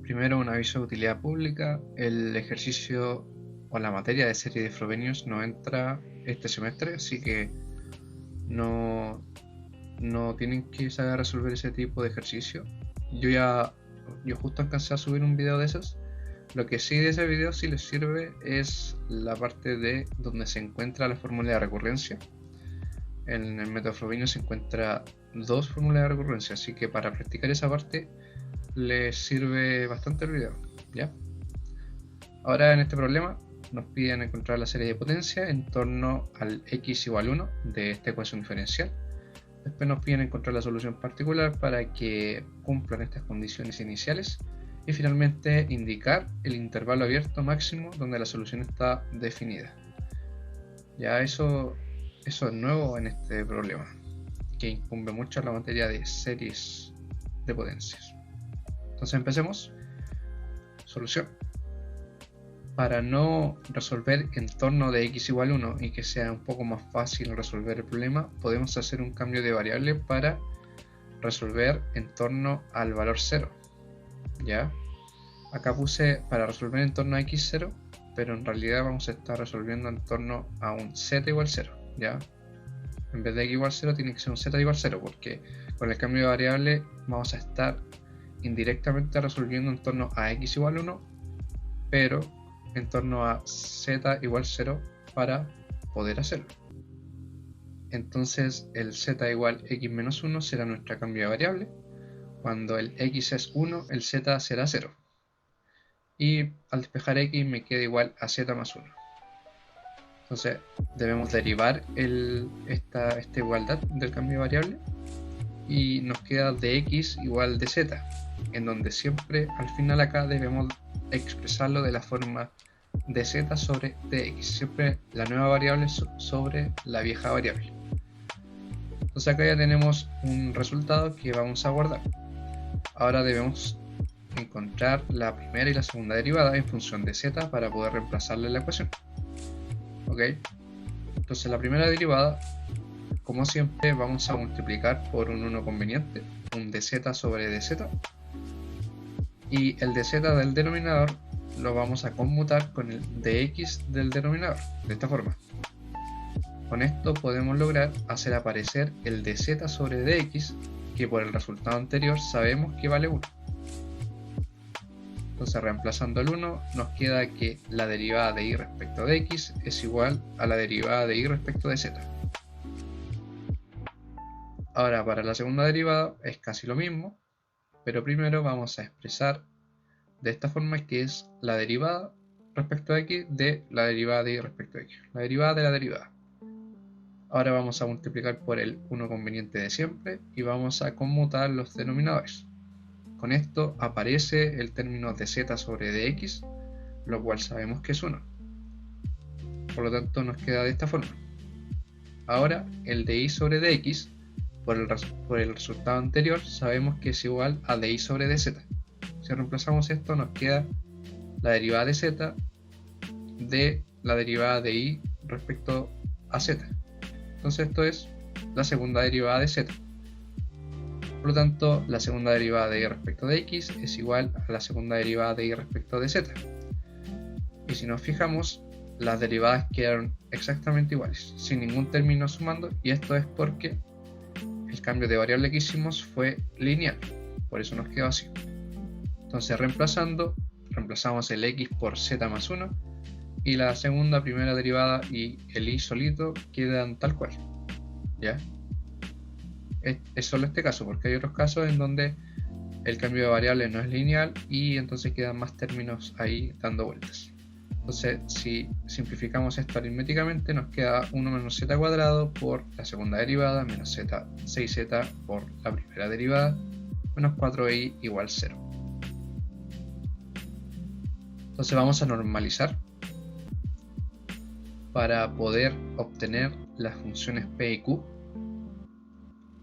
Primero, un aviso de utilidad pública. El ejercicio o la materia de serie de Frobenius no entra este semestre, así que no tienen que saber resolver ese tipo de ejercicio. Yo justo alcancé a subir un video de esos. Lo que sí de ese video sí les sirve es la parte de donde se encuentra la fórmula de recurrencia. En el método Frobenius se encuentra dos fórmulas de recurrencia, así que para practicar esa parte les sirve bastante el video, ¿ya? Ahora en este problema nos piden encontrar la serie de potencia en torno al x igual 1 de esta ecuación diferencial. Después nos piden encontrar la solución particular para que cumplan estas condiciones iniciales. Y finalmente indicar el intervalo abierto máximo donde la solución está definida. Ya eso es nuevo en este problema, que incumbe mucho a la materia de series de potencias. Entonces empecemos. Solución. Para no resolver en torno de x igual 1 y que sea un poco más fácil resolver el problema, podemos hacer un cambio de variable para resolver en torno al valor 0. ¿Ya? Acá puse para resolver en torno a x0, pero en realidad vamos a estar resolviendo en torno a un z igual 0. ¿Ya? En vez de x igual 0 tiene que ser un z igual 0, porque con el cambio de variable vamos a estar indirectamente resolviendo en torno a x igual 1, pero en torno a z igual 0 para poder hacerlo. Entonces el z igual x menos 1 será nuestro cambio de variable. Cuando el x es 1, el z será 0. Y al despejar x me queda igual a z más 1. Entonces debemos derivar esta igualdad del cambio de variable y nos queda dx igual de z, en donde siempre al final acá debemos expresarlo de la forma dz sobre dx, siempre la nueva variable sobre la vieja variable. Entonces acá ya tenemos un resultado que vamos a guardar. Ahora debemos encontrar la primera y la segunda derivada en función de z para poder reemplazarla en la ecuación. ¿Ok? Entonces la primera derivada, como siempre, vamos a multiplicar por un 1 conveniente, un dz sobre dz, y el dz del denominador lo vamos a conmutar con el dx del denominador, de esta forma. Con esto podemos lograr hacer aparecer el dz sobre dx, que por el resultado anterior sabemos que vale 1. Entonces reemplazando el 1 nos queda que la derivada de y respecto de x es igual a la derivada de y respecto de z. Ahora para la segunda derivada es casi lo mismo, pero primero vamos a expresar de esta forma, que es la derivada respecto a x de la derivada de y respecto a x, la derivada de la derivada. Ahora vamos a multiplicar por el 1 conveniente de siempre y vamos a conmutar los denominadores. Con esto aparece el término de z sobre dx, lo cual sabemos que es 1. Por lo tanto nos queda de esta forma. Ahora el de y sobre dx, por el resultado anterior, sabemos que es igual a de y sobre dz. Si reemplazamos esto nos queda la derivada de z de la derivada de y respecto a z. Entonces esto es la segunda derivada de z. Por lo tanto, la segunda derivada de y respecto de x es igual a la segunda derivada de y respecto de z. Y si nos fijamos, las derivadas quedaron exactamente iguales, sin ningún término sumando, y esto es porque el cambio de variable que hicimos fue lineal, por eso nos quedó así. Entonces reemplazamos el x por z más 1, y la segunda, primera derivada y el y solito quedan tal cual. ¿Ya? Es solo este caso, porque hay otros casos en donde el cambio de variable no es lineal y entonces quedan más términos ahí dando vueltas. Entonces, si simplificamos esto aritméticamente, nos queda 1 menos z cuadrado por la segunda derivada, menos 6z por la primera derivada, menos 4y igual 0. Entonces vamos a normalizar para poder obtener las funciones p y q.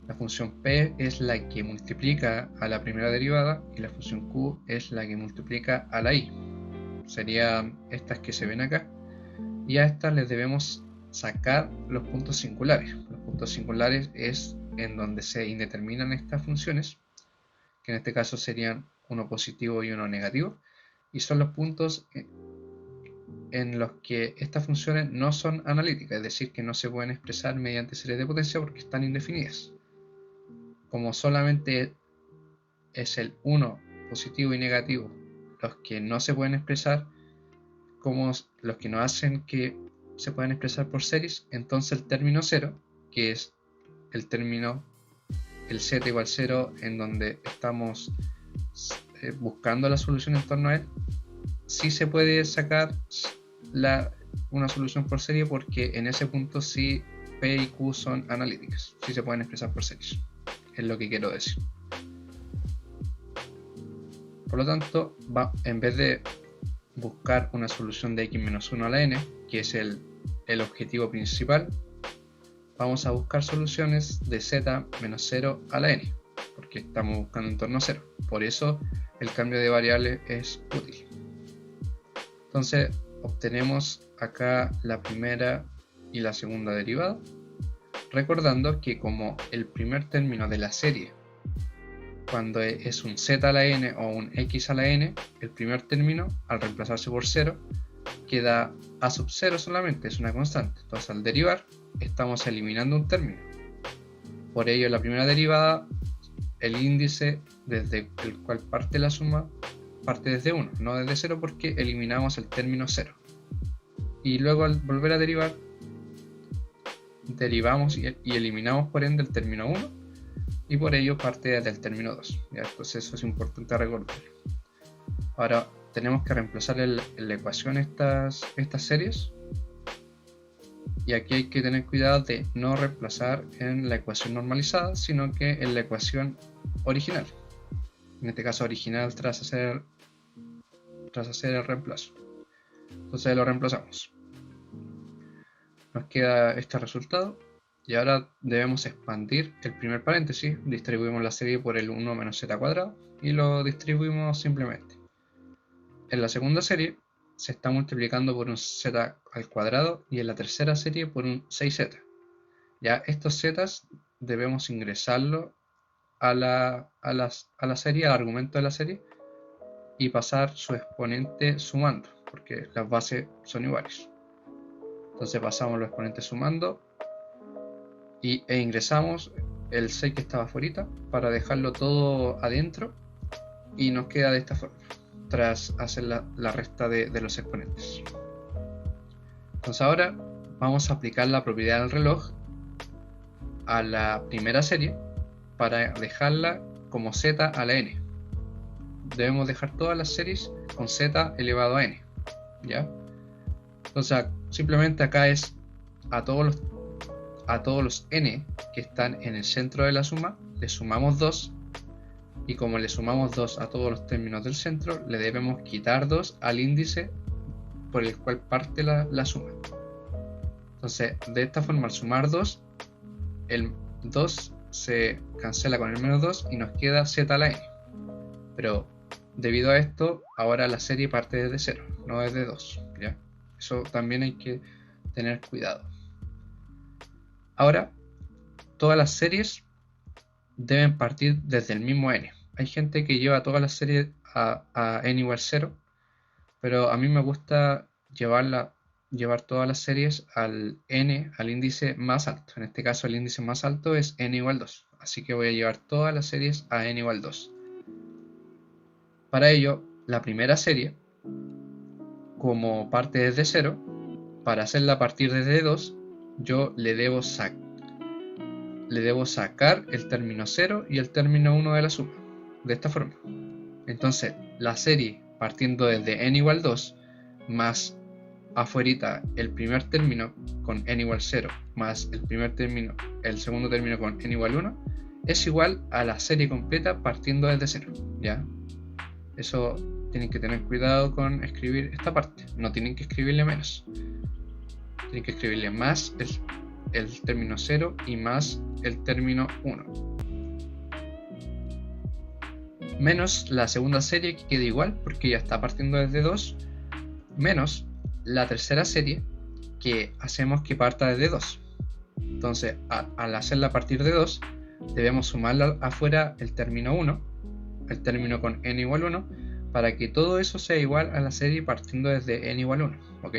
La función p es la que multiplica a la primera derivada y la función q es la que multiplica a la y. Serían estas que se ven acá, y a estas les debemos sacar los puntos singulares. Los puntos singulares es en donde se indeterminan estas funciones, que en este caso serían uno positivo y uno negativo, y son los puntos en los que estas funciones no son analíticas, es decir, que no se pueden expresar mediante series de potencia porque están indefinidas. Como solamente es el 1 positivo y negativo los que no se pueden expresar, como los que no hacen que se puedan expresar por series, entonces el término 0, que es el término, el z igual 0, en donde estamos buscando la solución en torno a él, sí se puede sacar una solución por serie, porque en ese punto sí P y Q son analíticas, sí se pueden expresar por series, es lo que quiero decir. Por lo tanto, en vez de buscar una solución de x-1 a la n, que es el objetivo principal, vamos a buscar soluciones de z menos 0 a la n, porque estamos buscando en torno a 0. Por eso el cambio de variable es útil. Entonces obtenemos acá la primera y la segunda derivada, recordando que como el primer término de la serie, cuando es un z a la n o un x a la n, el primer término, al reemplazarse por 0, queda a sub 0 solamente, es una constante. Entonces al derivar estamos eliminando un término. Por ello, en la primera derivada, el índice desde el cual parte la suma parte desde 1, no desde 0, porque eliminamos el término 0. Y luego al volver a derivar, derivamos y eliminamos por ende el término 1, y por ello parte desde el término 2. ¿Ya? Entonces eso es importante recordar. Ahora tenemos que reemplazar en la ecuación estas series, y aquí hay que tener cuidado de no reemplazar en la ecuación normalizada, sino que en la ecuación original, en este caso original tras hacer el reemplazo. Entonces lo reemplazamos, nos queda este resultado, y ahora debemos expandir el primer paréntesis, distribuimos la serie por el 1 menos z cuadrado y lo distribuimos simplemente. En la segunda serie se está multiplicando por un z al cuadrado, y en la tercera serie por un 6z. Ya estos z's debemos ingresarlo a la serie, al argumento de la serie, y pasar su exponente sumando, porque las bases son iguales. Entonces pasamos los exponentes sumando e ingresamos el 6 que estaba afuera para dejarlo todo adentro, y nos queda de esta forma tras hacer la resta de los exponentes. Entonces ahora vamos a aplicar la propiedad del reloj a la primera serie para dejarla como z a la n. Debemos dejar todas las series con z elevado a n, ¿ya? Entonces simplemente acá es a todos los n que están en el centro de la suma, le sumamos 2, y como le sumamos 2 a todos los términos del centro, le debemos quitar 2 al índice por el cual parte la suma. Entonces de esta forma, al sumar 2, el 2 se cancela con el menos 2 y nos queda z a la n. Pero debido a esto, ahora la serie parte desde 0, no desde 2, ¿ya? Eso también hay que tener cuidado. Ahora, todas las series deben partir desde el mismo n. Hay gente que lleva todas las series a n igual 0, pero a mí me gusta llevar todas las series al índice más alto. En este caso el índice más alto es n igual 2, así que voy a llevar todas las series a n igual 2. Para ello, la primera serie, como parte desde 0, para hacerla partir desde 2, yo le debo sacar el término 0 y el término 1 de la suma, de esta forma. Entonces la serie partiendo desde n igual 2 más afuerita el primer término con n igual 0 más el segundo término con n igual 1 es igual a la serie completa partiendo desde 0, ¿ya? Eso tienen que tener cuidado con escribir esta parte, no tienen que escribirle menos, tienen que escribirle más el término 0 y más el término 1, menos la segunda serie, que queda igual porque ya está partiendo desde 2, menos la tercera serie, que hacemos que parta desde 2. Entonces al hacerla partir de 2, debemos sumarla afuera el término 1, el término con n igual 1, para que todo eso sea igual a la serie partiendo desde n igual 1, ¿ok?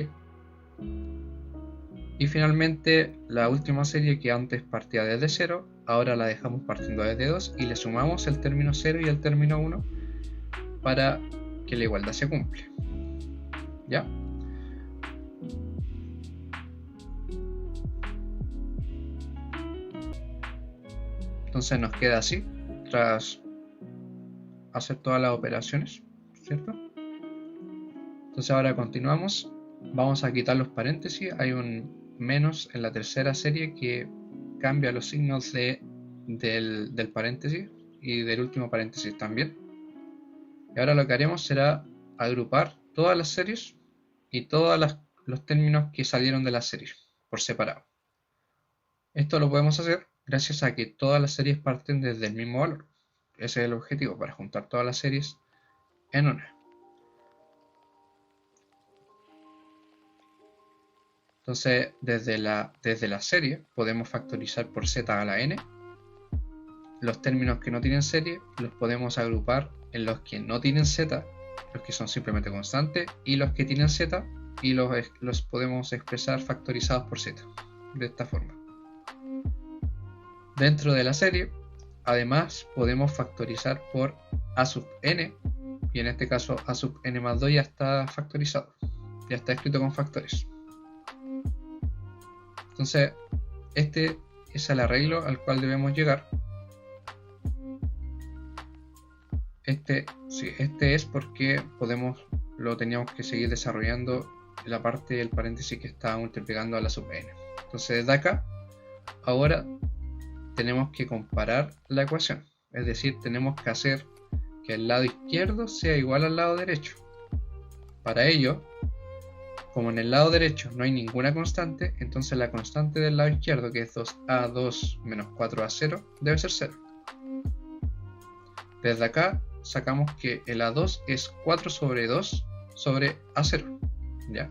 Y finalmente la última serie, que antes partía desde 0, ahora la dejamos partiendo desde 2 y le sumamos el término 0 y el término 1 para que la igualdad se cumple. ¿Ya? Entonces nos queda así, tras hacer todas las operaciones, ¿cierto? Entonces ahora continuamos, vamos a quitar los paréntesis, hay un menos en la tercera serie que cambia los signos del paréntesis y del último paréntesis también. Y ahora lo que haremos será agrupar todas las series y todos los términos que salieron de la serie por separado. Esto lo podemos hacer gracias a que todas las series parten desde el mismo valor. Ese es el objetivo, para juntar todas las series en una. Entonces, desde la serie podemos factorizar por z a la n. Los términos que no tienen serie los podemos agrupar en los que no tienen z, los que son simplemente constantes, y los que tienen z, y los podemos expresar factorizados por z, de esta forma. Dentro de la serie, además, podemos factorizar por a sub n, y en este caso a sub n más 2 ya está factorizado, ya está escrito con factores. Entonces, este es el arreglo al cual debemos llegar. Este es porque lo teníamos que seguir desarrollando en la parte del paréntesis que está multiplicando a la sub n. Entonces, desde acá, ahora tenemos que comparar la ecuación, es decir, tenemos que hacer que el lado izquierdo sea igual al lado derecho. Para ello, como en el lado derecho no hay ninguna constante, entonces la constante del lado izquierdo, que es 2a2 menos 4a0, debe ser 0. Desde acá sacamos que el a2 es 4 sobre 2 sobre a0, ¿ya?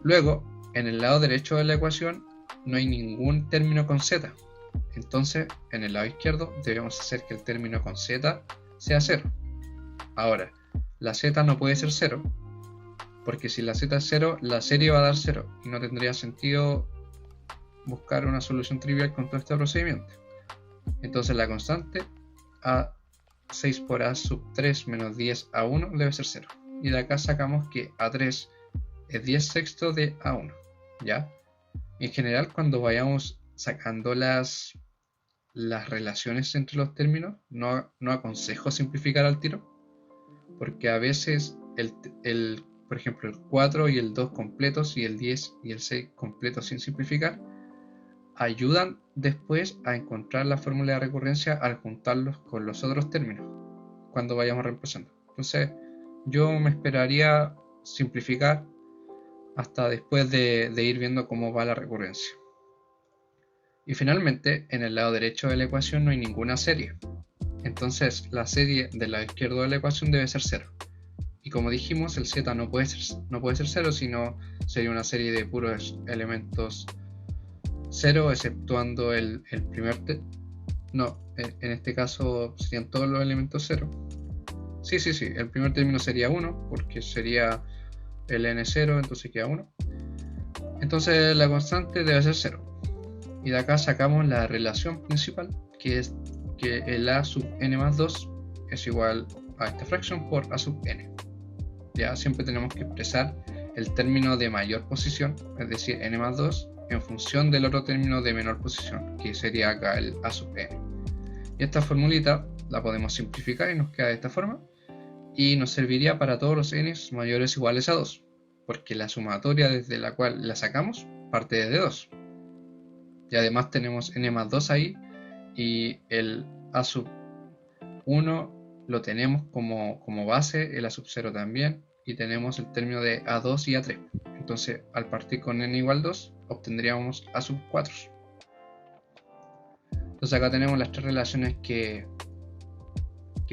Luego, en el lado derecho de la ecuación no hay ningún término con z, entonces en el lado izquierdo debemos hacer que el término con z sea 0. Ahora, la z no puede ser 0, porque si la z es 0, la serie va a dar 0 y no tendría sentido buscar una solución trivial con todo este procedimiento. Entonces la constante a6 por a sub 3 menos 10 a1 debe ser 0. Y de acá sacamos que a3 es 10 sextos de a1, ¿ya? En general, cuando vayamos sacando las relaciones entre los términos, no aconsejo simplificar al tiro, porque a veces por ejemplo, el 4 y el 2 completos y el 10 y el 6 completos sin simplificar ayudan después a encontrar la fórmula de recurrencia al juntarlos con los otros términos cuando vayamos reemplazando. Entonces yo me esperaría simplificar hasta después de ir viendo cómo va la recurrencia. Y finalmente, en el lado derecho de la ecuación no hay ninguna serie, entonces la serie del lado izquierdo de la ecuación debe ser 0. Y como dijimos, el z no puede ser 0, sino sería una serie de puros elementos 0, exceptuando el primer en este caso serían todos los elementos 0. Sí, el primer término sería 1, porque sería el n0, entonces queda 1. Entonces la constante debe ser 0. Y de acá sacamos la relación principal, que es que el a sub n más 2 es igual a esta fracción por a sub n. Ya siempre tenemos que expresar el término de mayor posición, es decir, n más 2, en función del otro término de menor posición, que sería acá el a sub n. Y esta formulita la podemos simplificar y nos queda de esta forma, y nos serviría para todos los n mayores o iguales a 2, porque la sumatoria desde la cual la sacamos parte desde 2. Y además tenemos n más 2 ahí, y el a sub 1 lo tenemos como base, el a sub 0 también, y tenemos el término de a2 y a3. Entonces, al partir con n igual 2, obtendríamos a sub 4. Entonces acá tenemos las tres relaciones que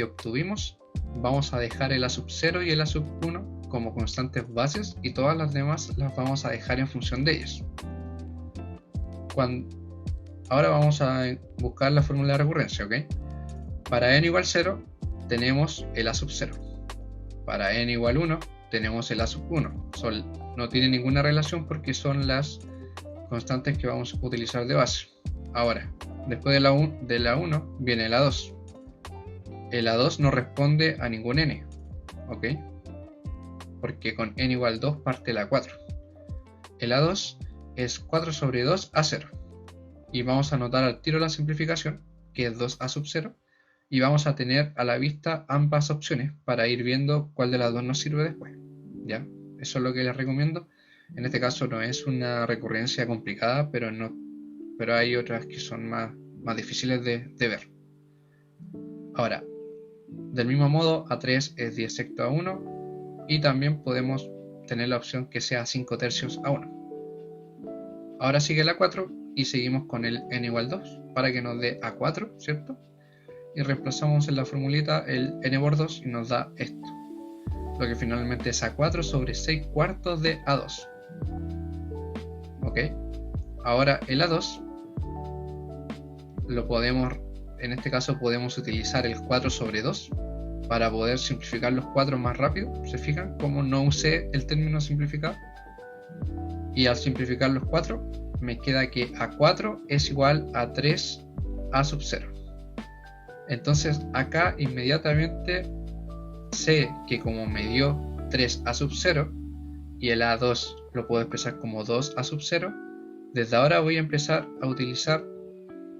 obtuvimos. Vamos a dejar el a sub 0 y el a sub 1 como constantes bases, y todas las demás las vamos a dejar en función de ellas. Ahora vamos a buscar la fórmula de recurrencia, ¿ok? Para n igual 0 tenemos el a sub 0. Para n igual 1 tenemos el a sub 1. No tiene ninguna relación porque son las constantes que vamos a utilizar de base. Ahora, después de la 1 viene el a2. El a2 no responde a ningún n, ¿ok? Porque con n igual 2 parte la 4. El a2 es 4 sobre 2 a 0. Y vamos a anotar al tiro la simplificación, que es 2 a sub 0. Y vamos a tener a la vista ambas opciones para ir viendo cuál de las dos nos sirve después. ¿Ya? Eso es lo que les recomiendo. En este caso no es una recurrencia complicada, pero hay otras que son más difíciles de ver. Ahora, del mismo modo, a3 es 10 sexto a 1 y también podemos tener la opción que sea 5 tercios a 1. Ahora sigue la 4 y seguimos con el n igual 2 para que nos dé a4, ¿cierto? Y reemplazamos en la formulita el n por 2 y nos da esto, lo que finalmente es a4 sobre 6 cuartos de a2. ¿Ok? Ahora el a2 lo podemos, en este caso podemos utilizar el 4 sobre 2 para poder simplificar los 4 más rápido. ¿Se fijan cómo no usé el término simplificado? Y al simplificar los 4 me queda que a4 es igual a 3 a sub 0. Entonces acá inmediatamente sé que como me dio 3 a sub 0 y el a2 lo puedo expresar como 2 a sub 0, desde ahora voy a empezar a utilizar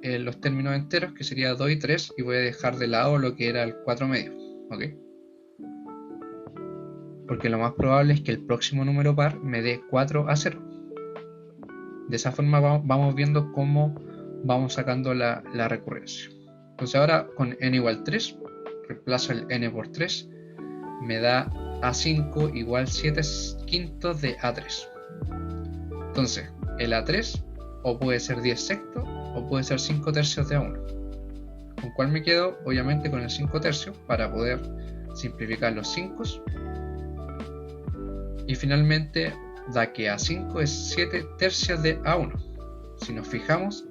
los términos enteros, que sería 2 y 3, y voy a dejar de lado lo que era el 4 medio, ¿ok? Porque lo más probable es que el próximo número par me dé 4 a 0. De esa forma vamos viendo cómo vamos sacando la recurrencia. Entonces ahora con n igual 3, reemplazo el n por 3, me da a5 igual 7 quintos de a3. Entonces el a3 o puede ser 10 sextos o puede ser 5 tercios de a1. ¿Con cuál me quedo? Obviamente con el 5 tercios para poder simplificar los 5. Y finalmente da que a5 es 7 tercios de a1. Si nos fijamos,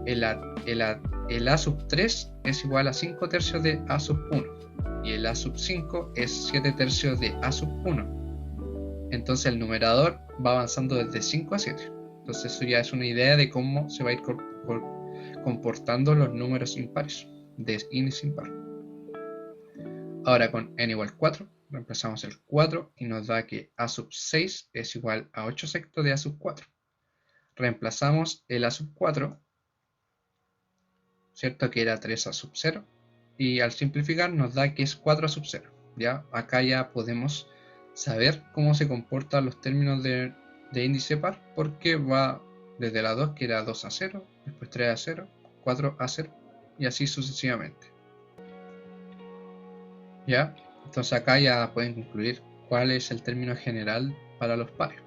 el a sub 3 es igual a 5 tercios de a sub 1 y el a sub 5 es 7 tercios de a sub 1. Entonces el numerador va avanzando desde 5 a 7. Entonces eso ya es una idea de cómo se va a ir comportando los números impares de índice impar. Ahora con n igual 4 reemplazamos el 4 y nos da que a sub 6 es igual a 8 sextos de a sub 4. Reemplazamos el a sub 4, ¿cierto? Que era 3 a sub 0, y al simplificar nos da que es 4 a sub 0. ¿Ya? Acá ya podemos saber cómo se comportan los términos de índice par, porque va desde la 2, que era 2 a 0, después 3 a 0, 4 a 0, y así sucesivamente. ¿Ya? Entonces acá ya pueden concluir cuál es el término general para los pares.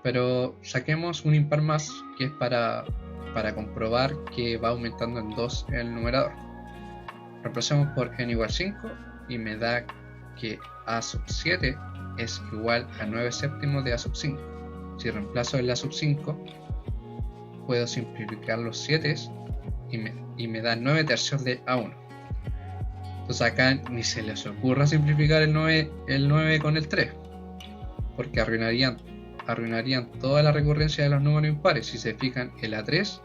Pero saquemos un impar más, que es para comprobar que va aumentando en 2 el numerador. Reemplacemos por n igual 5 y me da que a sub 7 es igual a 9 séptimos de a sub 5. Si reemplazo el a sub 5, puedo simplificar los 7 y me da 9 tercios de a1. Entonces acá ni se les ocurra simplificar el 9 con el 3, porque arruinarían toda la recurrencia de los números impares. Si se fijan, el a3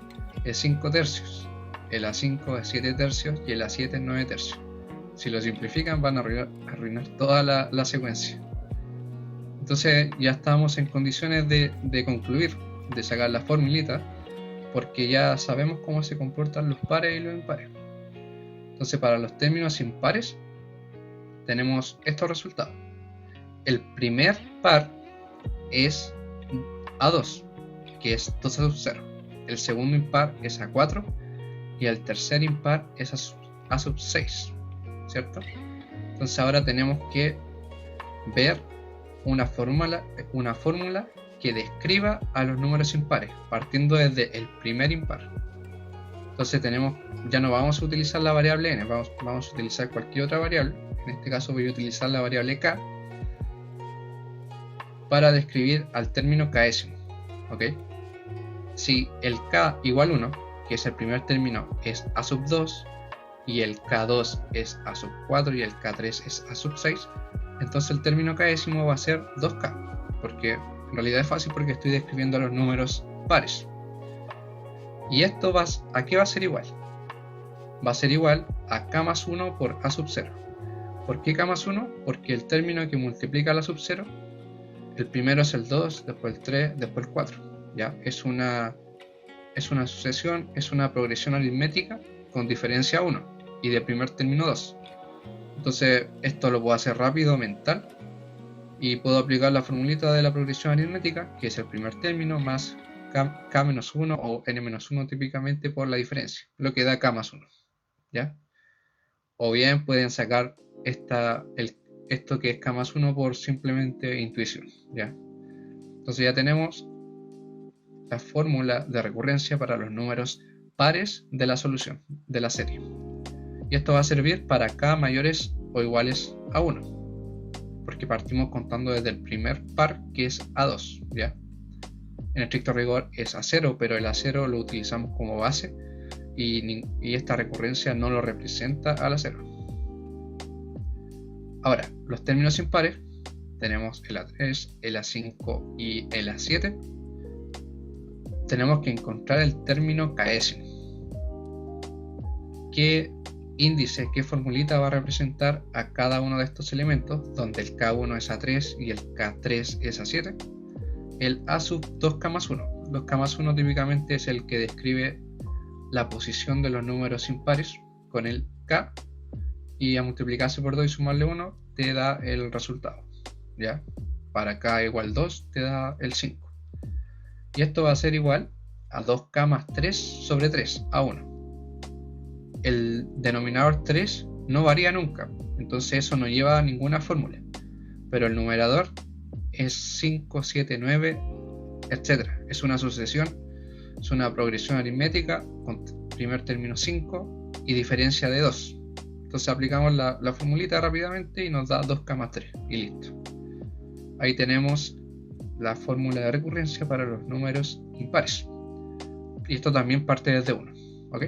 es 5 tercios, el a5 es 7 tercios y el a7 es 9 tercios. Si lo simplifican van a arruinar toda la secuencia. Entonces ya estamos en condiciones de concluir, de sacar la formulita, porque ya sabemos cómo se comportan los pares y los impares. Entonces para los términos impares tenemos estos resultados. El primer par es a2, que es 2 a sub 0. El segundo impar es a4 y el tercer impar es a sub 6, ¿cierto? Entonces ahora tenemos que ver una fórmula que describa a los números impares, partiendo desde el primer impar. Entonces ya no vamos a utilizar la variable n, vamos a utilizar cualquier otra variable. En este caso voy a utilizar la variable k para describir al término késimo, ¿ok? Si el k igual 1, que es el primer término, es a sub 2, y el K2 es A sub 4 y el K3 es A sub 6, entonces el término késimo va a ser 2K, porque en realidad es fácil porque estoy describiendo los números pares. Y esto ¿a qué va a ser igual? Va a ser igual a K más 1 por A sub 0. ¿Por qué K más 1? Porque el término que multiplica la sub 0, el primero es el 2, después el 3, después el 4. ¿Ya? Es una sucesión, es una progresión aritmética con diferencia 1 y de primer término 2. Entonces esto lo puedo hacer rápido, mental, y puedo aplicar la formulita de la progresión aritmética, que es el primer término más K-1 o N-1 típicamente por la diferencia, lo que da K más 1. ¿Ya? O bien pueden sacar esto que es K más 1 por simplemente intuición. ¿Ya? Entonces ya tenemos la fórmula de recurrencia para los números pares de la solución de la serie. Y esto va a servir para K mayores o iguales a 1, porque partimos contando desde el primer par, que es A2. ¿Ya? En estricto rigor es A0, pero el A0 lo utilizamos como base y esta recurrencia no lo representa al A0. Ahora, los términos impares, tenemos el A3, el A5 y el A7. Tenemos que encontrar el término késimo. ¿Qué índice, qué formulita va a representar a cada uno de estos elementos, donde el K1 es A3 y el K3 es A7? El A sub 2K más 1. 2K más 1 típicamente es el que describe la posición de los números impares con el K, y a multiplicarse por 2 y sumarle 1 te da el resultado. ¿Ya? Para K igual 2 te da el 5. Y esto va a ser igual a 2K más 3 sobre 3, a 1. El denominador 3 no varía nunca, entonces eso no lleva a ninguna fórmula. Pero el numerador es 5, 7, 9, etc. Es una sucesión, es una progresión aritmética con primer término 5 y diferencia de 2. Entonces aplicamos la formulita rápidamente y nos da 2K más 3 y listo. Ahí tenemos la fórmula de recurrencia para los números impares. Y esto también parte desde 1. ¿Ok?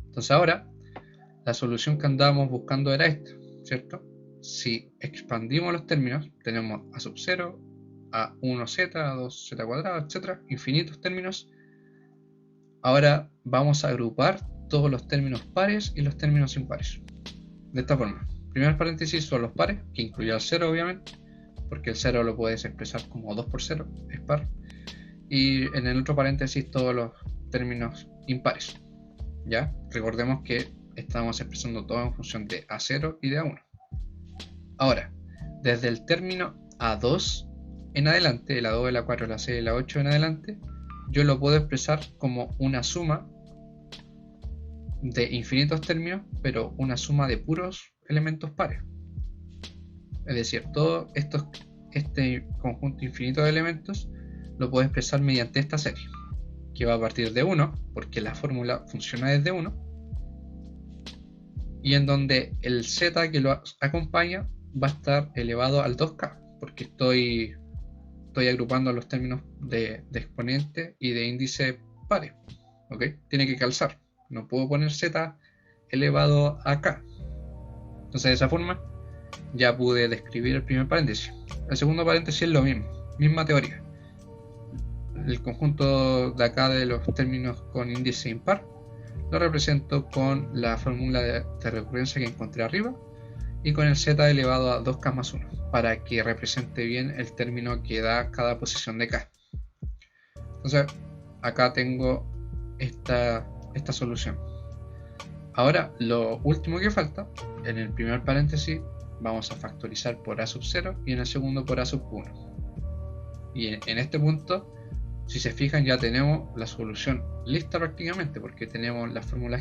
Entonces ahora, la solución que andábamos buscando era esta, ¿cierto? Si expandimos los términos, tenemos A sub 0, A1z, A2z cuadrado, etc. Infinitos términos. Ahora vamos a agrupar todos los términos pares y los términos impares. De esta forma. Primer paréntesis son los pares, que incluye al 0 obviamente, porque el 0 lo puedes expresar como 2 por 0, es par. Y en el otro paréntesis todos los términos impares. ¿Ya? Recordemos que estamos expresando todo en función de A0 y de A1. Ahora, desde el término A2 en adelante, el A2, el A4, el A6, el A8 en adelante, yo lo puedo expresar como una suma de infinitos términos, pero una suma de puros elementos pares. Es decir, todo este conjunto infinito de elementos lo puedo expresar mediante esta serie, que va a partir de 1, porque la fórmula funciona desde 1, y en donde el z que lo acompaña va a estar elevado al 2k, porque estoy agrupando los términos de exponente y de índice pares. ¿Ok? Tiene que calzar. No puedo poner z elevado a k. Entonces de esa forma ya pude describir el primer paréntesis. El segundo paréntesis es lo mismo, misma teoría. El conjunto de acá de los términos con índice impar lo represento con la fórmula de recurrencia que encontré arriba y con el z elevado a 2k más 1 para que represente bien el término que da cada posición de k. Entonces acá tengo esta solución. Ahora lo último que falta, en el primer paréntesis vamos a factorizar por a sub 0 y en el segundo por a sub 1. Y en este punto, si se fijan, ya tenemos la solución lista prácticamente, porque tenemos la fórmula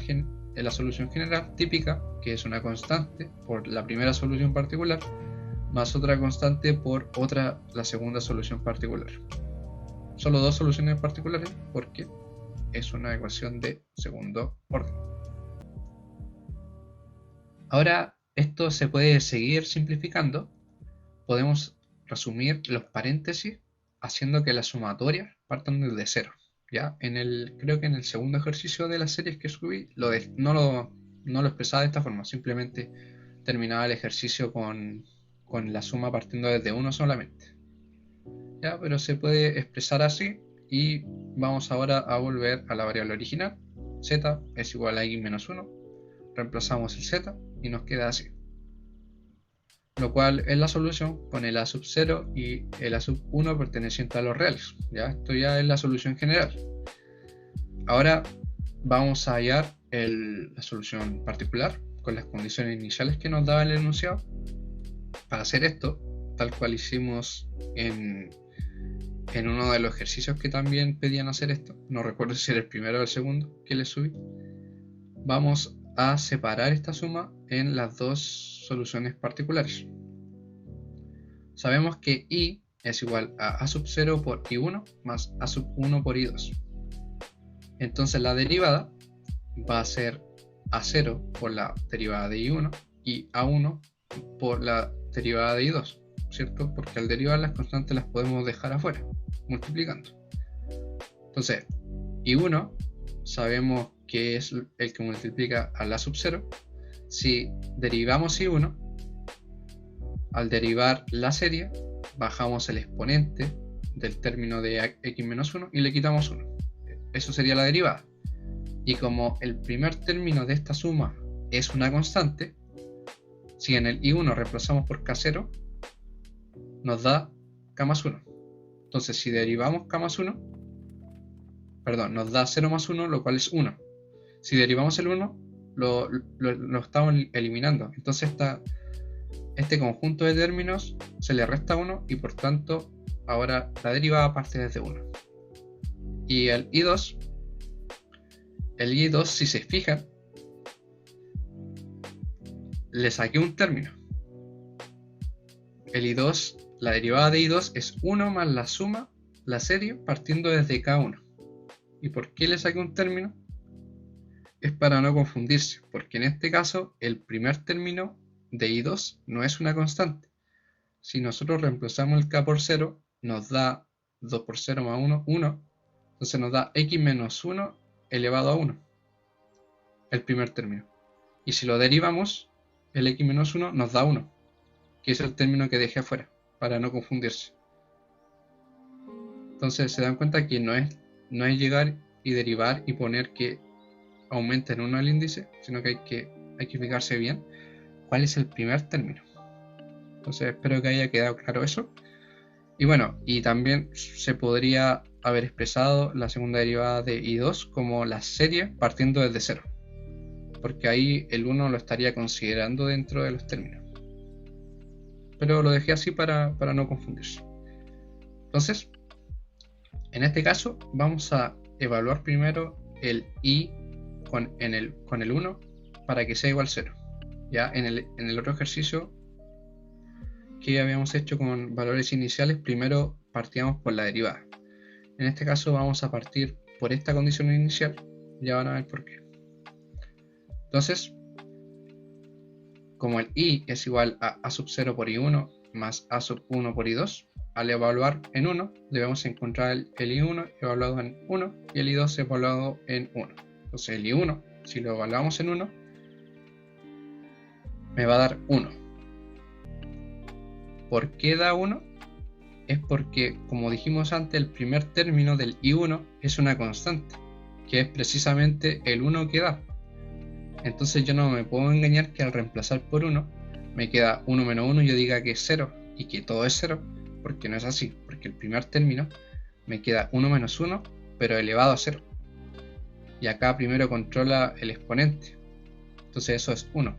la solución general típica, que es una constante por la primera solución particular, más otra constante por la segunda solución particular. Solo dos soluciones particulares porque es una ecuación de segundo orden. Ahora esto se puede seguir simplificando. Podemos resumir los paréntesis haciendo que las sumatorias partan desde 0. ¿Ya? Creo que en el segundo ejercicio de las series que subí no no lo expresaba de esta forma, simplemente terminaba el ejercicio con la suma partiendo desde 1 solamente. ¿Ya? Pero se puede expresar así y vamos ahora a volver a la variable original. Z es igual a x menos 1, reemplazamos el z y nos queda así. Lo cual es la solución con el a sub 0 y el a sub 1 perteneciente a los reales. ¿Ya? Esto ya es la solución general. Ahora vamos a hallar la solución particular con las condiciones iniciales que nos daba el enunciado. Para hacer esto, tal cual hicimos en uno de los ejercicios que también pedían hacer esto, no recuerdo si era el primero o el segundo que le subí, vamos a separar esta suma en las dos soluciones particulares. Sabemos que i es igual a sub 0 por i1 más a sub 1 por i2. Entonces la derivada va a ser a0 por la derivada de i1 y a1 por la derivada de i2, ¿cierto? Porque al derivar las constantes las podemos dejar afuera, multiplicando. Entonces, i1 sabemos que es el que multiplica a la sub 0. Si derivamos i1, al derivar la serie, bajamos el exponente del término de x menos 1 y le quitamos 1. Eso sería la derivada. Y como el primer término de esta suma es una constante, si en el i1 reemplazamos por k0, nos da k más 1. Entonces si derivamos k más 1, nos da 0 más 1, lo cual es 1. Si derivamos el 1, lo estamos eliminando. Entonces este conjunto de términos se le resta 1 y por tanto ahora la derivada parte desde 1. Y el i2, si se fijan, le saqué un término. El i2, la derivada de i2 es 1 más la suma, la serie, partiendo desde k1. ¿Y por qué le saqué un término? Es para no confundirse, porque en este caso el primer término de i2 no es una constante. Si nosotros reemplazamos el k por 0, nos da 2 por 0 más 1, 1. Entonces nos da x menos 1 elevado a 1, el primer término. Y si lo derivamos, el x menos 1 nos da 1, que es el término que dejé afuera, para no confundirse. Entonces se dan cuenta que no es llegar y derivar y poner que aumenta en 1 el índice, sino que hay que fijarse bien cuál es el primer término. Entonces espero que haya quedado claro eso. Y bueno, y también se podría haber expresado la segunda derivada de i2 como la serie partiendo desde 0, porque ahí el 1 lo estaría considerando dentro de los términos. Pero lo dejé así para no confundirse. Entonces, en este caso vamos a evaluar primero el i con el 1 para que sea igual a 0. Ya en el otro ejercicio que habíamos hecho con valores iniciales, primero partíamos por la derivada. En este caso vamos a partir por esta condición inicial, ya van a ver por qué. Entonces, como el i es igual a sub 0 por i1 más a sub 1 por i2, al evaluar en 1 debemos encontrar el i1 evaluado en 1 y el i2 evaluado en 1. Entonces el i1, si lo evaluamos en 1, me va a dar 1. ¿Por qué da 1? Es porque, como dijimos antes, el primer término del i1 es una constante, que es precisamente el 1 que da. Entonces yo no me puedo engañar que al reemplazar por 1 me queda 1 menos 1 y yo diga que es 0 y que todo es 0, porque no es así, porque el primer término me queda 1 menos 1 pero elevado a 0, y acá primero controla el exponente, entonces eso es 1,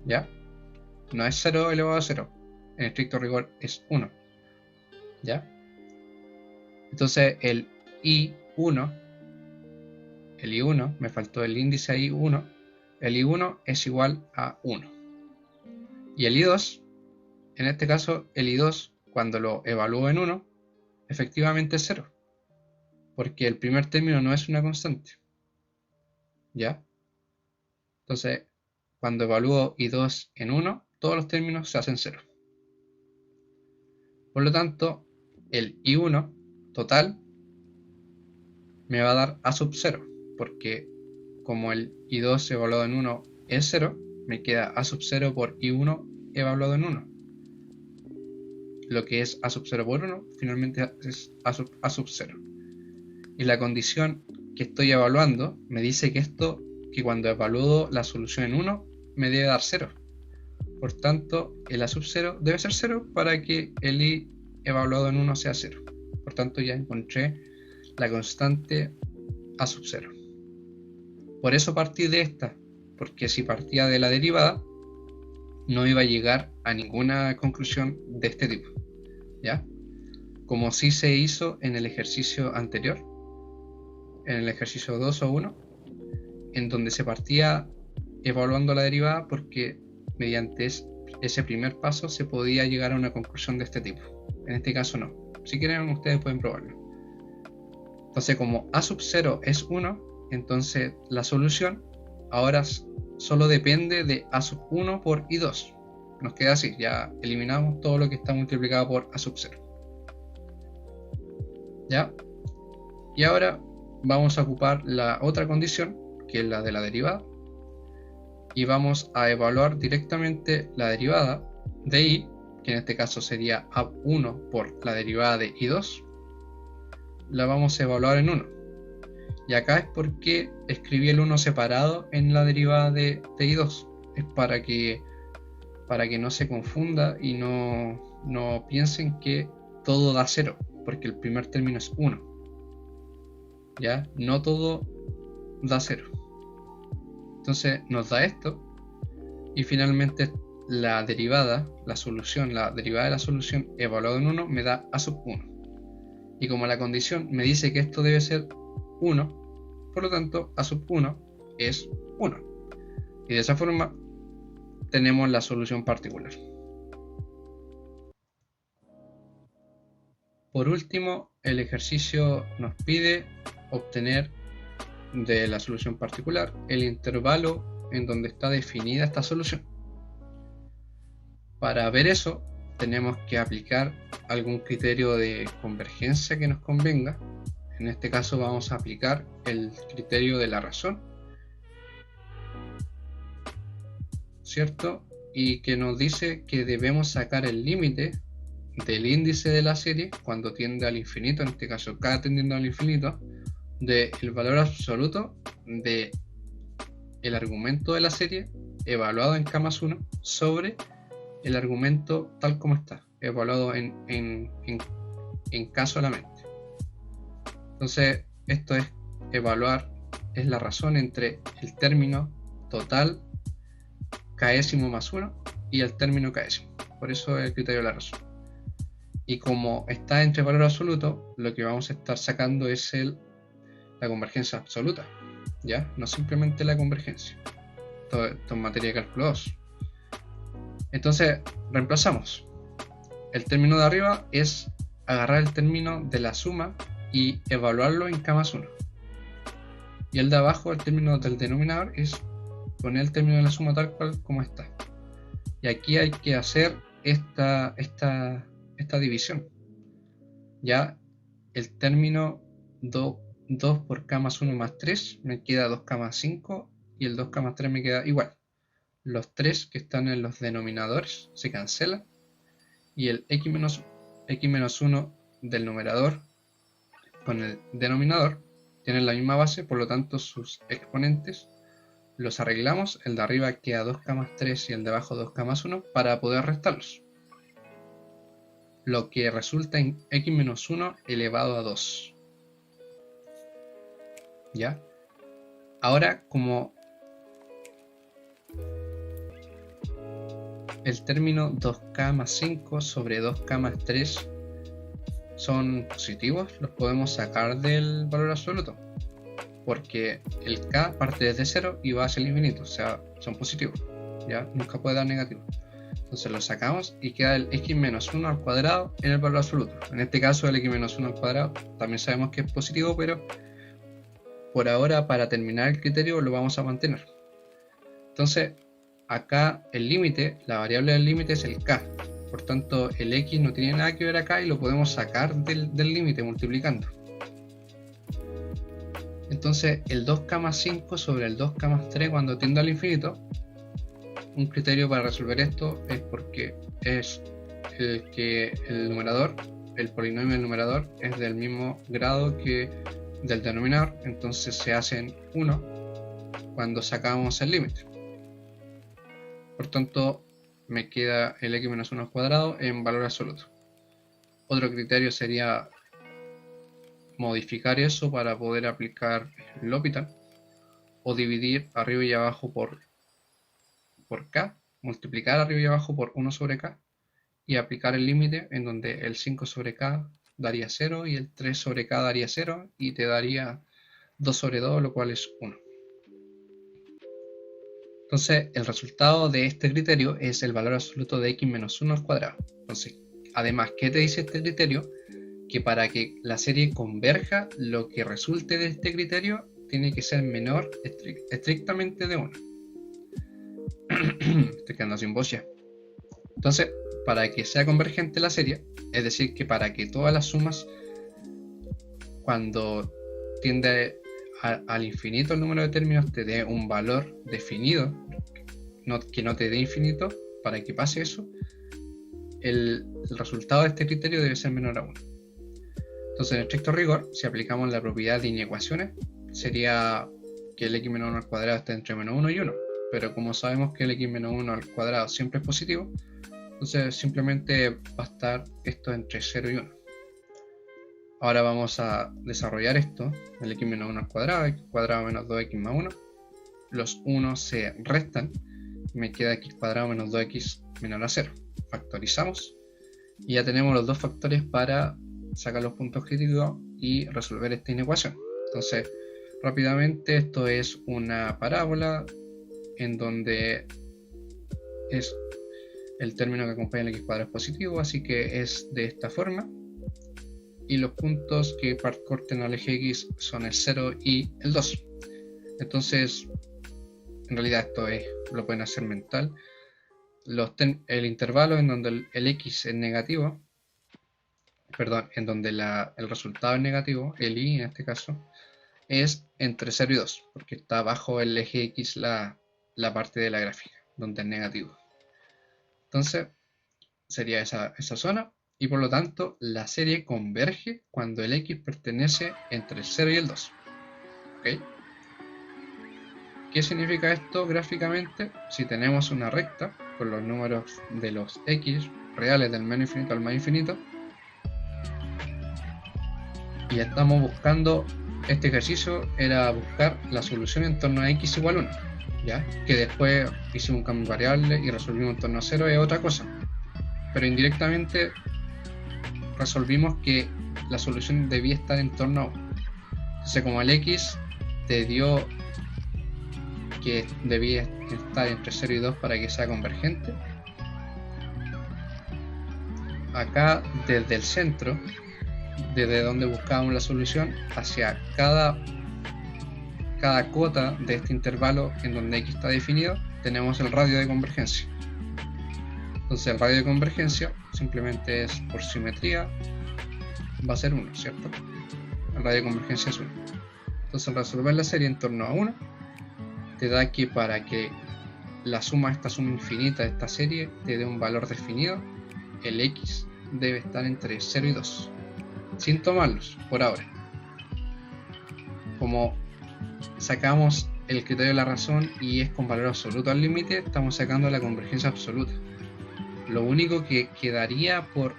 ¿ya? No es 0 elevado a 0, en estricto rigor es 1, ¿ya? Entonces el i1, me faltó el índice i1, el i1 es igual a 1. Y el i2, en este caso el i2 cuando lo evalúo en 1, efectivamente es 0, porque el primer término no es una constante, ¿ya? Entonces cuando evalúo i2 en 1, todos los términos se hacen 0. Por lo tanto, el i1 total me va a dar a sub 0, porque como el I2 evaluado en 1 es 0, me queda A sub 0 por I1 evaluado en 1. Lo que es A sub 0 por 1 finalmente es A sub 0. Y la condición que estoy evaluando me dice que cuando evalúo la solución en 1 me debe dar 0. Por tanto, el A sub 0 debe ser 0 para que el I evaluado en 1 sea 0. Por tanto, ya encontré la constante A sub 0. Por eso partí de esta, porque si partía de la derivada, no iba a llegar a ninguna conclusión de este tipo, ¿ya? Como sí se hizo en el ejercicio anterior, en el ejercicio 2 o 1, en donde se partía evaluando la derivada porque mediante ese primer paso se podía llegar a una conclusión de este tipo. En este caso no. Si quieren ustedes pueden probarlo. Entonces como A sub 0 es 1, entonces la solución ahora solo depende de A sub 1 por I2. Nos queda así, ya eliminamos todo lo que está multiplicado por A sub 0. ¿Ya? Y ahora vamos a ocupar la otra condición, que es la de la derivada. Y vamos a evaluar directamente la derivada de I, que en este caso sería A1 por la derivada de I2. La vamos a evaluar en 1. Y acá es porque escribí el 1 separado en la derivada de I2. Es para que no se confunda y no piensen que todo da 0, porque el primer término es 1. ¿Ya? No todo da 0. Entonces nos da esto. Y finalmente la derivada, la derivada de la solución evaluada en 1 me da A sub 1. Y como la condición me dice que esto debe ser 1, por lo tanto A sub 1 es 1. Y de esa forma tenemos la solución particular. Por último, el ejercicio nos pide obtener de la solución particular el intervalo en donde está definida esta solución. Para ver eso, tenemos que aplicar algún criterio de convergencia que nos convenga. En este caso vamos a aplicar el criterio de la razón, ¿cierto? Y que nos dice que debemos sacar el límite del índice de la serie cuando tiende al infinito, en este caso k tendiendo al infinito, del valor absoluto de el argumento de la serie evaluado en k más 1 sobre el argumento tal como está, evaluado en k solamente. Entonces esto es evaluar, es la razón entre el término total késimo más 1 y el término késimo. Por eso el criterio de la razón. Y como está entre valor absoluto, lo que vamos a estar sacando es la convergencia absoluta, ¿ya? No simplemente la convergencia. Esto es materia de cálculo 2. Entonces, reemplazamos. El término de arriba es agarrar el término de la suma y evaluarlo en k más 1. Y el de abajo, el término del denominador, es poner el término de la suma tal cual como está. Y aquí hay que hacer esta división. Ya el término 2 por k más 1 más 3 me queda 2k más 5 y el 2k más 3 me queda igual. Los 3 que están en los denominadores se cancelan y el x menos 1 del numerador con el denominador tienen la misma base, por lo tanto sus exponentes los arreglamos. El de arriba queda 2k más 3 y el de abajo 2k más 1 para poder restarlos, lo que resulta en x menos 1 elevado a 2. ¿Ya? Ahora, como el término 2k más 5 sobre 2k más 3 son positivos, los podemos sacar del valor absoluto, porque el k parte desde 0 y va hacia el infinito, o sea, son positivos, ¿ya? Nunca puede dar negativo. Entonces lo sacamos y queda el x menos 1 al cuadrado en el valor absoluto. En este caso el x menos 1 al cuadrado también sabemos que es positivo, pero por ahora, para terminar el criterio, lo vamos a mantener. Entonces acá el límite, la variable del límite es el k. Por tanto el x no tiene nada que ver acá y lo podemos sacar del límite multiplicando. Entonces el 2,5 sobre el 2,3 cuando tiende al infinito, un criterio para resolver esto es porque es el que el numerador, el polinomio del numerador es del mismo grado que del denominador, entonces se hacen 1 cuando sacamos el límite. Por tanto, me queda el x menos 1 al cuadrado en valor absoluto. Otro criterio sería modificar eso para poder aplicar el L'Hopital o dividir arriba y abajo por k, multiplicar arriba y abajo por 1 sobre k y aplicar el límite en donde el 5 sobre k daría 0 y el 3 sobre k daría 0 y te daría 2 sobre 2, lo cual es 1. Entonces el resultado de este criterio es el valor absoluto de x menos 1 al cuadrado. Entonces, además, ¿qué te dice este criterio? Que para que la serie converja, lo que resulte de este criterio tiene que ser menor estrictamente de 1. Estoy quedando sin voz ya. Entonces, para que sea convergente la serie, es decir, que para que todas las sumas, cuando tiende al infinito el número de términos, te dé un valor definido, que no te dé infinito, para que pase eso, el resultado de este criterio debe ser menor a 1. Entonces, en estricto rigor, si aplicamos la propiedad de inecuaciones, sería que el x menos 1 al cuadrado está entre menos 1 y 1. Pero como sabemos que el x menos 1 al cuadrado siempre es positivo, entonces simplemente va a estar esto entre 0 y 1. Ahora vamos a desarrollar esto, el x menos 1 al cuadrado, x cuadrado menos 2x más 1. Los 1 se restan, me queda x cuadrado menos 2x menor a 0. Factorizamos y ya tenemos los dos factores para sacar los puntos críticos y resolver esta inecuación. Entonces, rápidamente, esto es una parábola en donde es el término que acompaña el x cuadrado es positivo, así que es de esta forma. Y los puntos que corten al eje x son el 0 y el 2. Entonces, en realidad esto lo pueden hacer mental. El intervalo en donde el x es negativo, perdón, en donde el resultado es negativo, el y en este caso, es entre 0 y 2, porque está bajo el eje x la parte de la gráfica, donde es negativo. Entonces, sería esa zona, y por lo tanto, la serie converge cuando el x pertenece entre el 0 y el 2. ¿Ok? ¿Qué significa esto gráficamente? Si tenemos una recta con los números de los x reales del menos infinito al más infinito, y estamos buscando, este ejercicio era buscar la solución en torno a x igual 1, ¿ya? Que después hicimos un cambio de variable y resolvimos en torno a 0, es otra cosa, pero indirectamente resolvimos que la solución debía estar en torno a 1. Entonces, como el x te dio que debía estar entre 0 y 2 para que sea convergente, acá desde el centro, desde donde buscábamos la solución, hacia cada cota de este intervalo en donde x está definido, tenemos el radio de convergencia. Entonces el radio de convergencia simplemente es por simetría, va a ser 1, ¿cierto? El radio de convergencia es 1. Entonces al resolver la serie en torno a 1, te da que para que esta suma infinita de esta serie te dé un valor definido, el x debe estar entre 0 y 2, sin tomarlos por ahora. Como sacamos el criterio de la razón y es con valor absoluto al límite, estamos sacando la convergencia absoluta. Lo único que quedaría por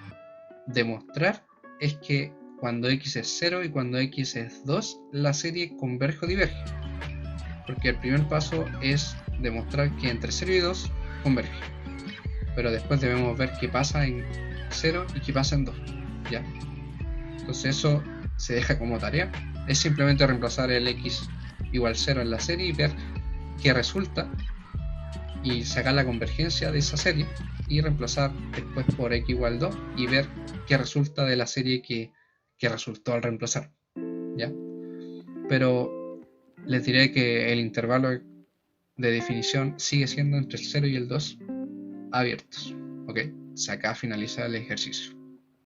demostrar es que cuando x es 0 y cuando x es 2, la serie converge o diverge. Porque el primer paso es demostrar que entre 0 y 2 converge. Pero después debemos ver qué pasa en 0 y qué pasa en 2. ¿Ya? Entonces eso se deja como tarea. Es simplemente reemplazar el x igual 0 en la serie y ver qué resulta. Y sacar la convergencia de esa serie. Y reemplazar después por x igual 2 y ver qué resulta de la serie que resultó al reemplazar. ¿Ya? Pero les diré que el intervalo de definición sigue siendo entre el 0 y el 2 abiertos. ¿Ok? Acá finaliza el ejercicio.